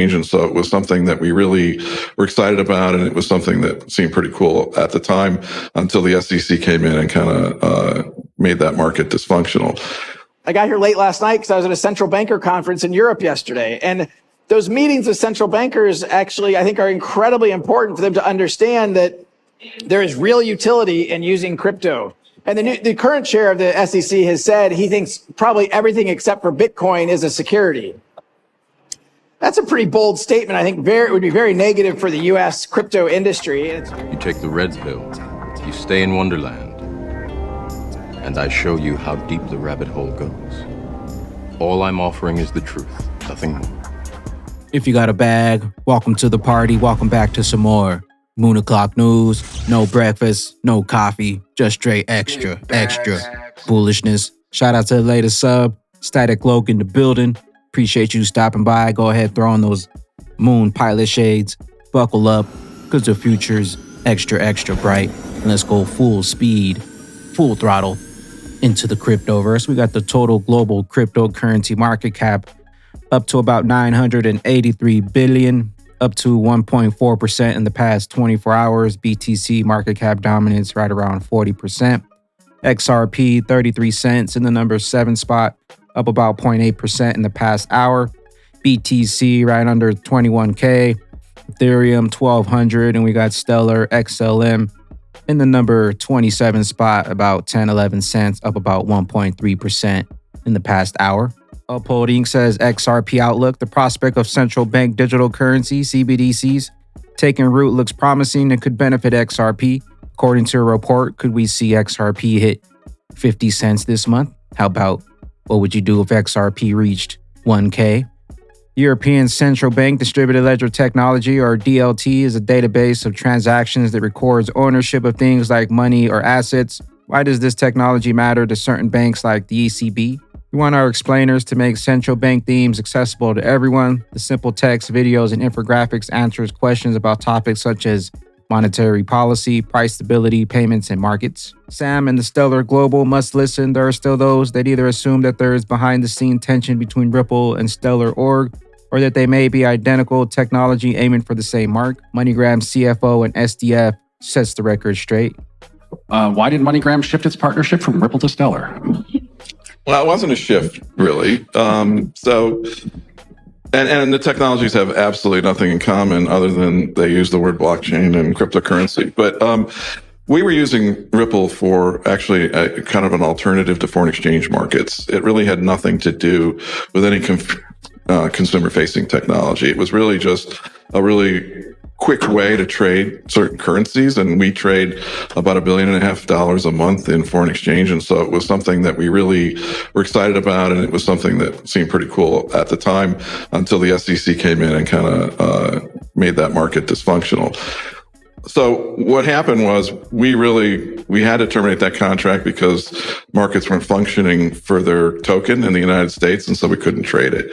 And so it was something that we really were excited about, and it was something that seemed pretty cool at the time until the SEC came in and kind of made that market dysfunctional. I got here late last night because I was at a central banker conference in Europe yesterday. And those meetings with central bankers actually, I think, are incredibly important for them to understand that there is real utility in using crypto. And the current chair of the SEC has said he thinks probably everything except for Bitcoin is a security. That's a pretty bold statement. I think it would be very negative for the U.S. crypto industry. You take the red pill, you stay in Wonderland, and I show you how deep the rabbit hole goes. All I'm offering is the truth, nothing more. If you got a bag, welcome to the party. Welcome back to some more Moon O'Clock News. No breakfast, no coffee, just straight extra bullishness. Shout out to the latest sub, Static Loke in the building. Appreciate you stopping by. Go ahead, throw on those moon pilot shades. Buckle up, because the future's extra bright. And let's go full speed, full throttle into the cryptoverse. We got the total global cryptocurrency market cap up to about 983 billion, up to 1.4% in the past 24 hours. BTC market cap dominance right around 40%. XRP 33 cents in the number 7 spot, up about 0.8% in the past hour. BTC right under 21K. Ethereum 1200, and we got Stellar XLM in the number 27 spot, about 10-11 cents, up about 1.3% in the past hour. Uphold says XRP outlook, the prospect of central bank digital currency, CBDCs, taking root looks promising and could benefit XRP. According to a report, could we see XRP hit 50 cents this month? How about what would you do if XRP reached 1K? European Central Bank Distributed Ledger Technology, or DLT, is a database of transactions that records ownership of things like money or assets. Why does this technology matter to certain banks like the ECB? We want our explainers to make central bank themes accessible to everyone. The simple text, videos, and infographics answers questions about topics such as monetary policy, price stability, payments, and markets. Sam and the Stellar Global must listen. There are still those that either assume that there is behind-the-scene tension between Ripple and Stellar org, or that they may be identical technology aiming for the same mark. MoneyGram CFO and SDF sets the record straight. Why did MoneyGram shift its partnership from Ripple to Stellar? Well, it wasn't a shift, really. And the technologies have absolutely nothing in common other than they use the word blockchain and cryptocurrency. But we were using Ripple for actually a kind of an alternative to foreign exchange markets. It really had nothing to do with any consumer-facing technology. It was really just a really quick way to trade certain currencies, and we trade about $1.5 billion a month in foreign exchange. And so it was something that we really were excited about, and it was something that seemed pretty cool at the time until the SEC came in and kind of made that market dysfunctional. So what happened was we had to terminate that contract because markets weren't functioning for their token in the United States, and so we couldn't trade it.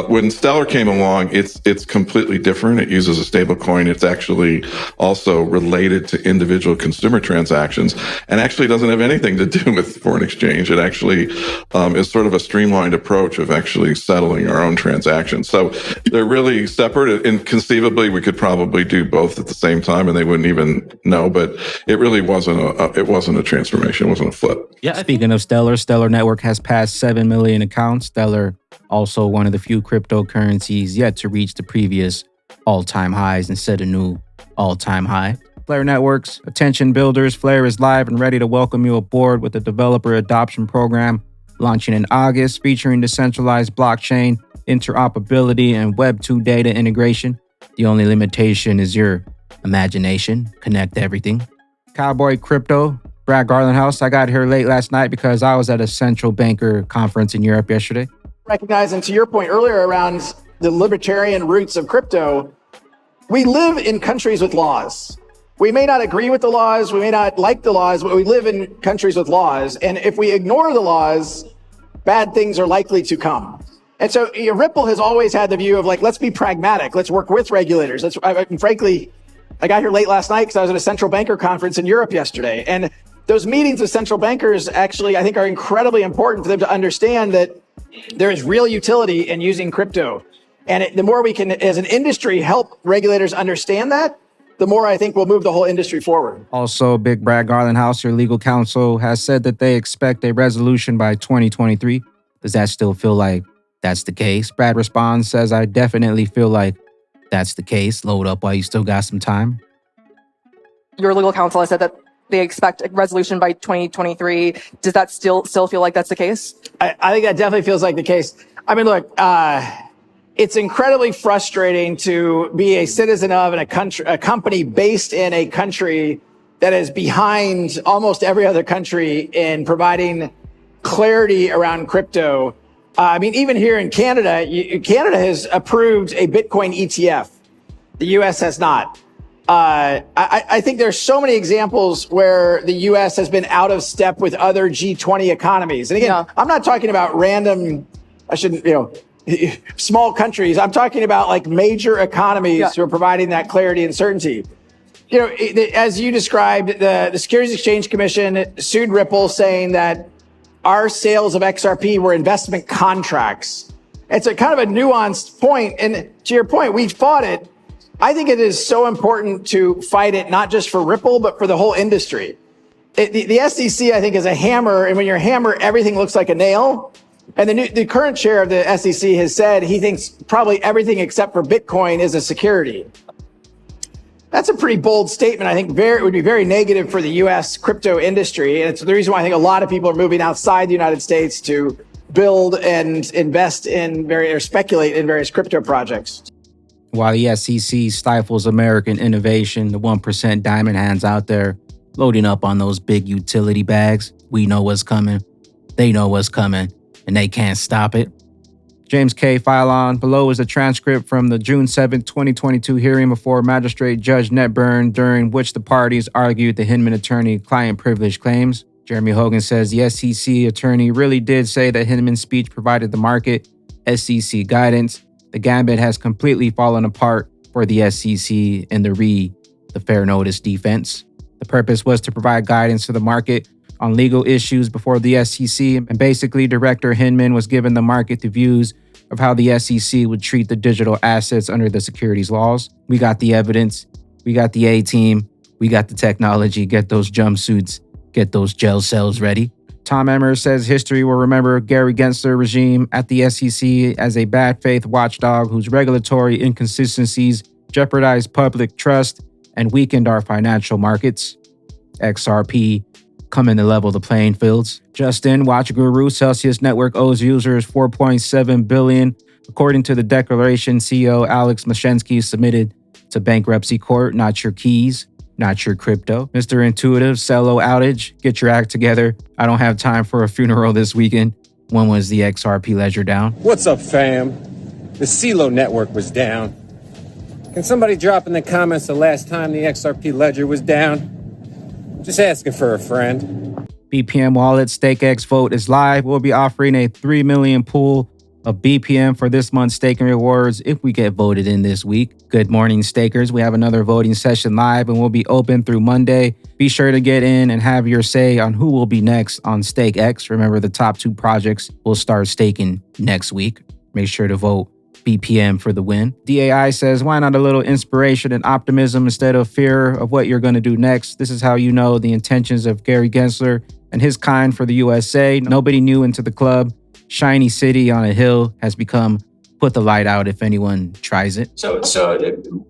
When Stellar came along, it's completely different. It uses a stable coin. It's actually also related to individual consumer transactions, and actually doesn't have anything to do with foreign exchange. It actually is sort of a streamlined approach of actually settling our own transactions. So they're really separate, and conceivably we could probably do both at the same time, and they wouldn't even know. But it really wasn't a transformation. It wasn't a flip. Yeah. Speaking of Stellar Network has passed 7 million accounts. Stellar, also one of the few cryptocurrencies yet to reach the previous all-time highs and set a new all-time high. Flare Networks, attention builders, Flare is live and ready to welcome you aboard with the developer adoption program launching in August, featuring decentralized blockchain, interoperability, and Web 2 data integration. The only limitation is your imagination. Connect everything. Cowboy Crypto, Brad Garlinghouse. I got here late last night because I was at a central banker conference in Europe yesterday. Recognizing, to your point earlier around the libertarian roots of crypto, we live in countries with laws. We may not agree with the laws, we may not like the laws, but we live in countries with laws. And if we ignore the laws, bad things are likely to come. And so Ripple has always had the view of like, let's be pragmatic. Let's work with regulators. Frankly, I got here late last night because I was at a central banker conference in Europe yesterday. And those meetings with central bankers actually, I think, are incredibly important for them to understand that there is real utility in using crypto. And the more we can, as an industry, help regulators understand that, the more I think we'll move the whole industry forward. Also, Big Brad Garlinghouse, your legal counsel, has said that they expect a resolution by 2023. Does that still feel like that's the case? Brad responds, says, I definitely feel like that's the case. Load up while you still got some time. Your legal counsel has said that they expect a resolution by 2023. Does that still feel like that's the case? I think that definitely feels like the case. I mean, look, it's incredibly frustrating to be a citizen of a company based in a country that is behind almost every other country in providing clarity around crypto. I mean, even here in Canada, Canada has approved a Bitcoin ETF. The U.S. has not. I think there's so many examples where the U.S. has been out of step with other G20 economies. And again, I'm not talking about random, small countries. I'm talking about like major economies who are providing that clarity and certainty. You know, as you described, the Securities Exchange Commission sued Ripple saying that our sales of XRP were investment contracts. It's a kind of a nuanced point. And to your point, we fought it. I think it is so important to fight it, not just for Ripple, but for the whole industry. The SEC, I think, is a hammer. And when you're a hammer, everything looks like a nail. And the current chair of the SEC has said he thinks probably everything except for Bitcoin is a security. That's a pretty bold statement. I think it would be very negative for the U.S. crypto industry. And it's the reason why I think a lot of people are moving outside the United States to build and invest in or speculate in various crypto projects. While the SEC stifles American innovation, the 1% diamond hands out there loading up on those big utility bags. We know what's coming. They know what's coming, and they can't stop it. James K. File on. Below is a transcript from the June 7, 2022 hearing before Magistrate Judge Netburn, during which the parties argued the Hinman attorney client privilege claims. Jeremy Hogan says the SEC attorney really did say that Hinman's speech provided the market SEC guidance. The gambit has completely fallen apart for the SEC in the fair notice defense. The purpose was to provide guidance to the market on legal issues before the SEC, and basically Director Hinman was given the market the views of how the SEC would treat the digital assets under the securities laws. We got the evidence, we got the A-team, we got the technology. Get those jumpsuits, get those gel cells ready. Tom Emmer says history will remember Gary Gensler regime at the SEC as a bad faith watchdog whose regulatory inconsistencies jeopardized public trust and weakened our financial markets. XRP coming to level the playing fields. Justin, Watch Guru, Celsius Network owes users $4.7 billion. According to the declaration, CEO Alex Mashensky submitted to bankruptcy court. Not your keys, not your crypto. Mr. Intuitive, Cello outage, get your act together. I don't have time for a funeral this weekend. When was the XRP ledger down? What's up, fam? The CeeLo network was down. Can somebody drop in the comments the last time the XRP ledger was down? Just asking for a friend. BPM Wallet StakeX vote is live. We'll be offering a 3 million pool of BPM for this month's staking rewards if we get voted in this week. Good morning, stakers. We have another voting session live and we'll be open through Monday. Be sure to get in and have your say on who will be next on StakeX. Remember, the top 2 projects will start staking next week. Make sure to vote BPM for the win. DAI says, why not a little inspiration and optimism instead of fear of what you're going to do next? This is how you know the intentions of Gary Gensler and his kind for the USA. Nobody new into the club. Shiny city on a hill has become put the light out if anyone tries it. So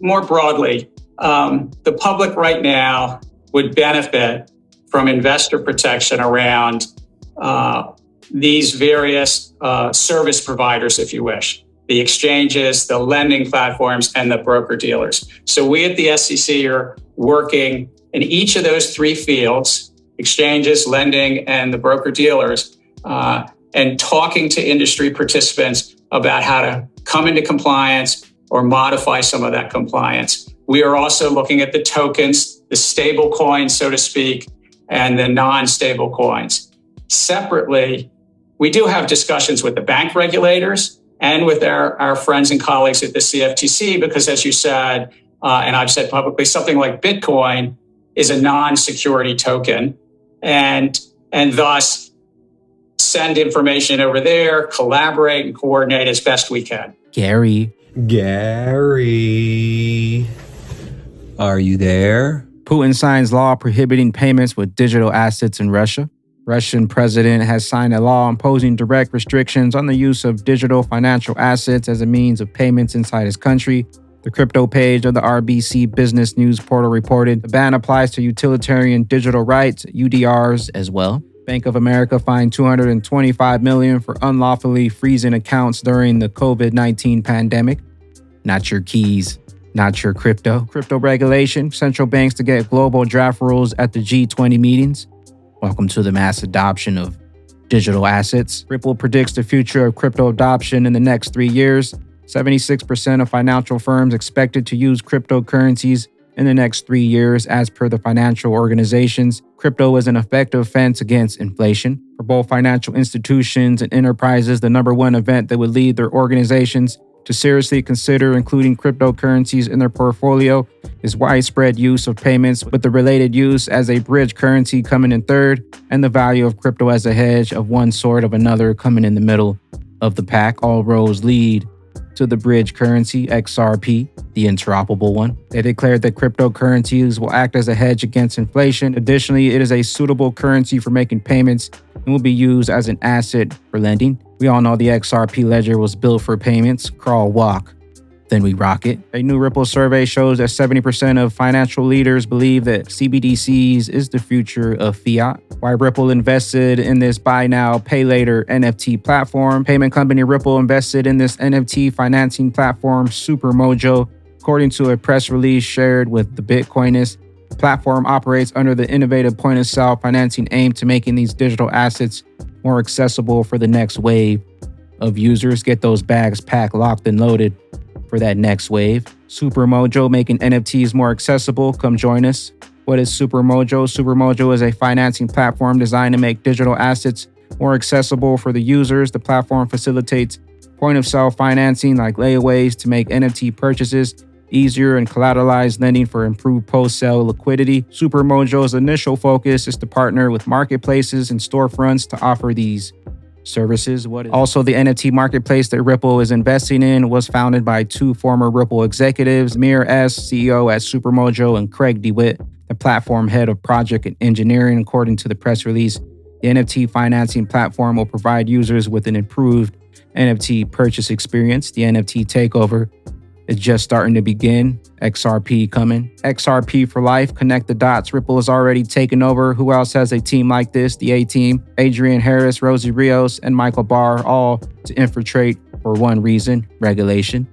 more broadly, the public right now would benefit from investor protection around these various service providers, if you wish. The exchanges, the lending platforms, and the broker-dealers. So we at the SEC are working in each of those 3 fields, exchanges, lending, and the broker-dealers, and talking to industry participants about how to come into compliance or modify some of that compliance. We are also looking at the tokens, the stable coins, so to speak, and the non-stable coins. Separately, we do have discussions with the bank regulators and with our friends and colleagues at the CFTC, because as you said, and I've said publicly, something like Bitcoin is a non-security token, and thus send information over there, collaborate and coordinate as best we can. Gary, Gary, are you there? Putin signs law prohibiting payments with digital assets in Russia. Russian president has signed a law imposing direct restrictions on the use of digital financial assets as a means of payments inside his country. The crypto page of the RBC Business News portal reported the ban applies to utilitarian digital rights, UDRs, as well. Bank of America fined $225 million for unlawfully freezing accounts during the COVID-19 pandemic. Not your keys, not your crypto. Crypto regulation, central banks to get global draft rules at the G20 meetings. Welcome to the mass adoption of digital assets. Ripple predicts the future of crypto adoption in the next 3 years. 76% of financial firms expected to use cryptocurrencies in the next 3 years, as per the financial organizations. Crypto is an effective fence against inflation. For both financial institutions and enterprises, the number one event that would lead their organizations to seriously consider including cryptocurrencies in their portfolio is widespread use of payments, with the related use as a bridge currency coming in third, and the value of crypto as a hedge of one sort of another coming in the middle of the pack. All roads lead to the bridge currency, XRP, the interoperable one. They declared that cryptocurrencies will act as a hedge against inflation. Additionally, it is a suitable currency for making payments and will be used as an asset for lending. We all know the XRP ledger was built for payments. Crawl, walk, then we rock it. A new Ripple survey shows that 70% of financial leaders believe that CBDCs is the future of fiat. Why Ripple invested in this buy now, pay later NFT platform. Payment company Ripple invested in this NFT financing platform, Supermojo. According to a press release shared with the Bitcoinist, the platform operates under the innovative point-of-sale financing aimed to making these digital assets more accessible for the next wave of users. Get those bags packed, locked, and loaded for that next wave. Supermojo, making NFTs more accessible. Come join us. What is Supermojo? Supermojo is a financing platform designed to make digital assets more accessible for the users. The platform facilitates point-of-sale financing like layaways to make NFT purchases easier and collateralized lending for improved post-sale liquidity. Supermojo's initial focus is to partner with marketplaces and storefronts to offer these services. Also, the NFT marketplace that Ripple is investing in was founded by two former Ripple executives, Mir S., CEO at Supermojo, and Craig DeWitt, the platform head of project and engineering. According to the press release, the NFT financing platform will provide users with an improved NFT purchase experience. The NFT takeover is just starting to begin. XRP coming. XRP for life. Connect the dots. Ripple is already taken over. Who else has a team like this? The A-Team. Adrian Harris, Rosie Rios, and Michael Barr, all to infiltrate for one reason: regulation.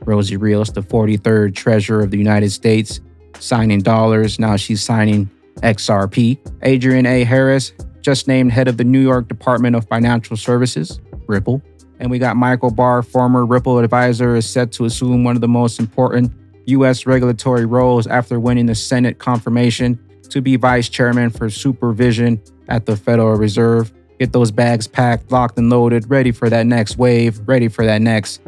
Rosie Rios, the 43rd Treasurer of the United States, signing dollars. Now she's signing XRP. Adrian A. Harris, just named head of the New York Department of Financial Services, Ripple. And we got Michael Barr, former Ripple advisor, is set to assume one of the most important U.S. regulatory roles after winning the Senate confirmation to be vice chairman for supervision at the Federal Reserve. Get those bags packed, locked, and loaded, ready for that next wave, ready for that next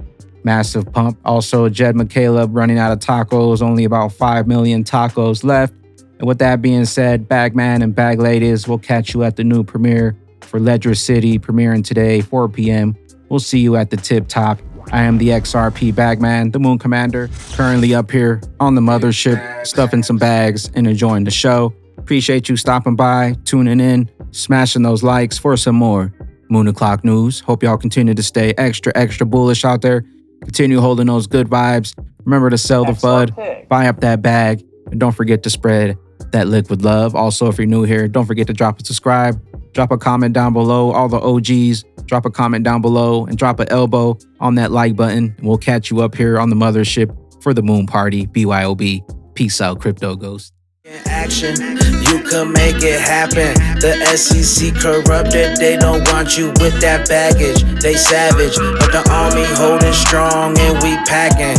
massive pump. Also, Jed McCaleb running out of tacos, only about 5 million tacos left. And with that being said, Bagman and Bag Ladies will catch you at the new premiere for Ledger City, premiering today, 4 p.m. We'll see you at the tip top. I am the XRP Bagman, the Moon Commander, currently up here on the mothership, stuffing some bags and enjoying the show. Appreciate you stopping by, tuning in, smashing those likes for some more Moon O'Clock news. Hope y'all continue to stay extra bullish out there. Continue holding those good vibes. Remember to sell the FUD, buy up that bag, and don't forget to spread that liquid love. Also, if you're new here, don't forget to drop a subscribe, drop a comment down below. All the OGs, drop a comment down below and drop an elbow on that like button. And we'll catch you up here on the mothership for the moon party. BYOB. Peace out, Crypto Ghost. In action, you can make it happen. The SEC corrupted, they don't want you with that baggage. They savage, but the army holding strong and we packing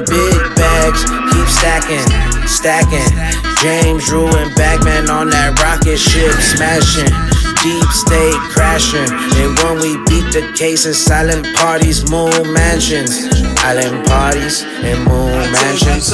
big bags, keep stacking. James Drew and Bagman on that rocket ship, smashing. Deep state crashing, and when we beat the cases, silent parties, moon mansions, island parties and moon mansions.